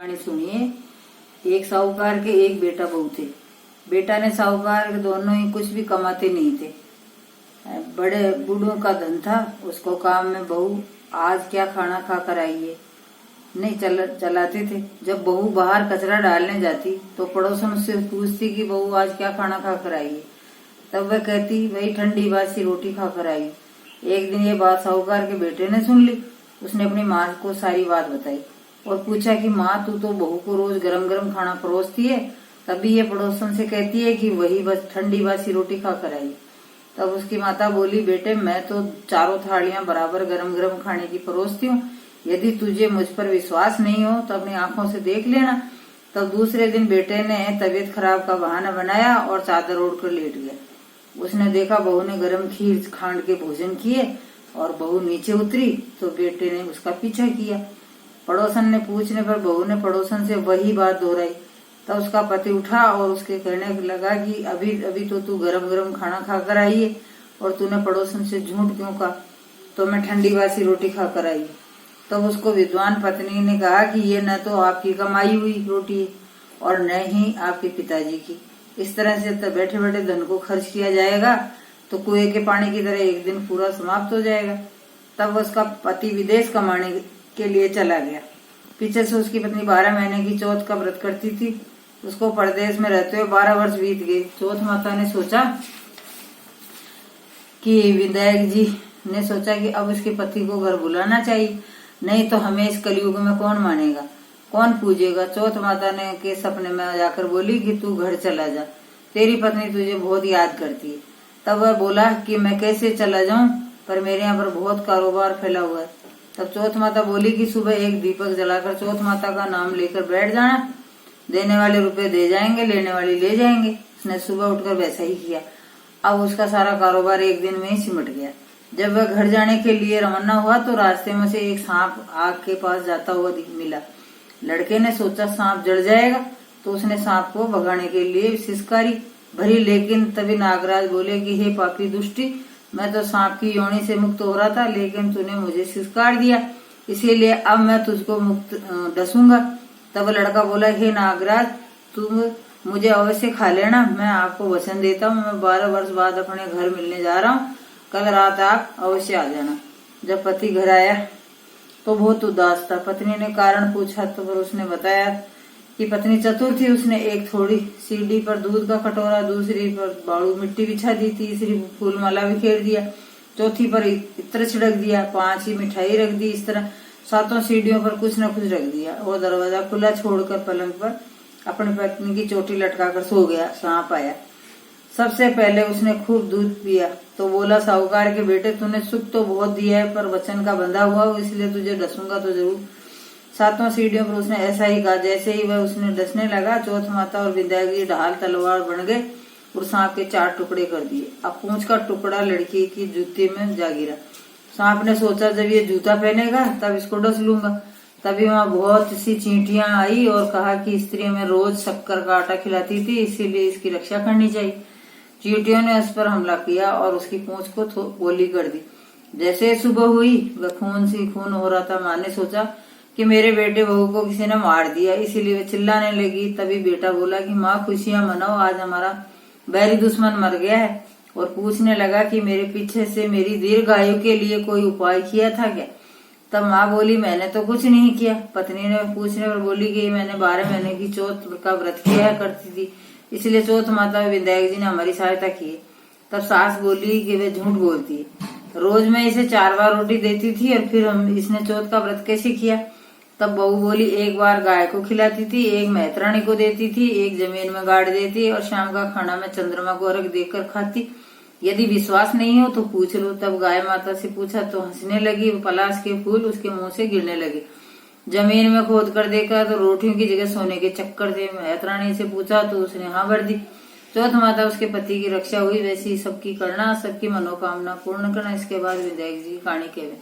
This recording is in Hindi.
कहानी सुनिए। एक साहूकार के एक बेटा बहू थे। बेटा ने साहूकार के दोनों ही कुछ भी कमाते नहीं थे। बड़े बूढ़ों का धन था। उसको काम में बहू आज क्या खाना खा कर आई है नहीं चलाते थे। जब बहू बाहर कचरा डालने जाती तो पड़ोसन उससे पूछती कि बहू आज क्या खाना खा कर आई है। तब वह कहती वही ठंडी बासी रोटी खा कर आई। एक दिन ये बात साहूकार के बेटे ने सुन ली। उसने अपनी माँ को सारी बात बताई और पूछा कि माँ तू तो बहू को रोज गरम गरम खाना परोसती है, तभी ये पड़ोसन से कहती है कि वही बस ठंडी बासी रोटी खा कर आई। तब उसकी माता बोली, बेटे मैं तो चारों थालियां बराबर गरम गरम खाने की परोसती हूँ। यदि तुझे मुझ पर विश्वास नहीं हो तो अपनी आंखों से देख लेना। तब दूसरे दिन बेटे ने तबीयत खराब का बहाना बनाया और चादर ओढ़कर लेट गया। उसने देखा बहू ने गरम खीर खांड के भोजन किए और बहू नीचे उतरी तो बेटे ने उसका पीछा किया। पड़ोसन ने पूछने पर बहू ने पड़ोसन से वही बात दोहराई। तब उसका पति उठा और उसके कहने लगा कि अभी अभी तो तू गरम गरम खाना खाकर आई है और तूने पड़ोसन से झूठ क्यों कहा? तो मैं ठंडी बासी रोटी खाकर आई। तब उसको विद्वान पत्नी ने कहा कि ये न तो आपकी कमाई हुई रोटी है और न ही आपके पिताजी की। इस तरह से तो बैठे बैठे धन को खर्च किया जाएगा तो कुएं के पानी की तरह एक दिन पूरा समाप्त हो जाएगा। तब उसका पति विदेश कमाने के लिए चला गया। पीछे से उसकी पत्नी 12 महीने की चौथ का व्रत करती थी। उसको परदेश में रहते हुए 12 वर्ष बीत गए। चौथ माता ने सोचा कि विधायक जी ने सोचा कि अब इसके पति को घर बुलाना चाहिए, नहीं तो हमें इस कलयुग में कौन मानेगा, कौन पूजेगा। चौथ माता ने के सपने में जाकर बोली कि तू घर चला जा, तेरी पत्नी तुझे बहुत याद करती है। तब वह बोला कि मैं कैसे चला जाऊं, पर मेरे यहाँ पर बहुत कारोबार फैला हुआ है। तब चौथ माता बोली कि सुबह एक दीपक जलाकर चौथ माता का नाम लेकर बैठ जाना, देने वाले रुपए दे जाएंगे, लेने वाले ले जाएंगे। उसने सुबह उठकर वैसा ही किया। अब उसका सारा कारोबार एक दिन में ही सिमट गया। जब वह घर जाने के लिए रवाना हुआ तो रास्ते में से एक सांप आग के पास जाता हुआ मिला। लड़के ने सोचा सांप जड़ जाएगा तो उसने सांप को भगाने के लिए सिसकारी भरी, लेकिन तभी नागराज बोले कि हे पापी दुष्टी, मैं तो सांप की योनि से मुक्त हो रहा था, लेकिन तूने मुझे सिसकार दिया, इसीलिए अब मैं तुझको मुक्त डसूंगा। तब लड़का बोला, हे नागराज तुम मुझे अवश्य खा लेना, मैं आपको वचन देता हूँ, मैं 12 वर्ष बाद अपने घर मिलने जा रहा हूँ, कल रात आप अवश्य आ जाना। जब पति घर आया तो बहुत उदास था। पत्नी ने कारण पूछा तो फिर उसने बताया कि पत्नी चतुर थी। उसने एक थोड़ी सीढ़ी पर दूध का कटोरा, दूसरी पर बाड़ू मिट्टी बिछा दी, तीसरी फूल माला बिखेर दिया, चौथी पर इत्र छिड़क दिया, 5 ही मिठाई रख दी। इस तरह 7 सीढ़ियों पर कुछ न कुछ रख दिया और दरवाजा खुला छोड़कर पलंग पर अपनी पत्नी की चोटी लटकाकर सो गया। सांप आया। सबसे पहले उसने खूब दूध पिया तो बोला, साहूकार के बेटे तूने सुख तो बहुत दिया है, पर वचन का बंधा हुआ हूँ, इसलिए तुझे डसूंगा तो जरूर। 7 सीढ़ियों पर उसने ऐसा ही कहा। जैसे ही वह उसने डसने लगा, चौथ माता और विधायक जी ढाल तलवार बन गए और सांप के 4 टुकड़े कर दिए। अब पूंछ का टुकड़ा लड़की की जूते में जा गिरा। सांप ने सोचा जब ये जूता पहनेगा तब इसको डस लूंगा। तभी वहां बहुत सी चींटियां आई और कहा कि स्त्री में रोज शक्कर का आटा खिलाती थी, इसीलिए इसकी रक्षा करनी चाहिए। चींटियों ने उस पर हमला किया और उसकी पूंछ को गोली कर दी। जैसे सुबह हुई वह खून से खून हो रहा था। माँ ने सोचा कि मेरे बेटे बहू को किसी ने मार दिया, इसीलिए वह चिल्लाने लगी। तभी बेटा बोला कि माँ खुशियां मनाओ, आज हमारा बैरी दुश्मन मर गया है, और पूछने लगा कि मेरे पीछे से मेरी दीर्घायु के लिए कोई उपाय किया था क्या? तब माँ बोली, मैंने तो कुछ नहीं किया। पत्नी ने पूछने पर बोली कि मैंने 12 महीने की चौथ का व्रत किया करती थी, इसलिए चौथ माता विधायक जी ने हमारी सहायता की। तब सास बोली कि वे झूठ बोलती है, रोज मैं इसे 4 बार रोटी देती थी और फिर इसने चौथ का व्रत कैसे किया? तब बहू बोली, एक बार गाय को खिलाती थी, एक मैत्राणी को देती थी, एक जमीन में गाड़ देती और शाम का खाना में चंद्रमा को अर्घ देकर खाती। यदि विश्वास नहीं हो तो पूछ लो। तब गाय माता से पूछा तो हंसने लगी। पलाश के फूल उसके मुंह से गिरने लगे। जमीन में खोद कर देखा तो रोटियों की जगह सोने के चक्कर थे। मैत्राणी से पूछा तो उसने हाँ भर दी। चौथ माता उसके पति की रक्षा हुई, वैसी सबकी करना, सबकी मनोकामना पूर्ण करना। इसके बाद विधायक जी की कहानी कहवे।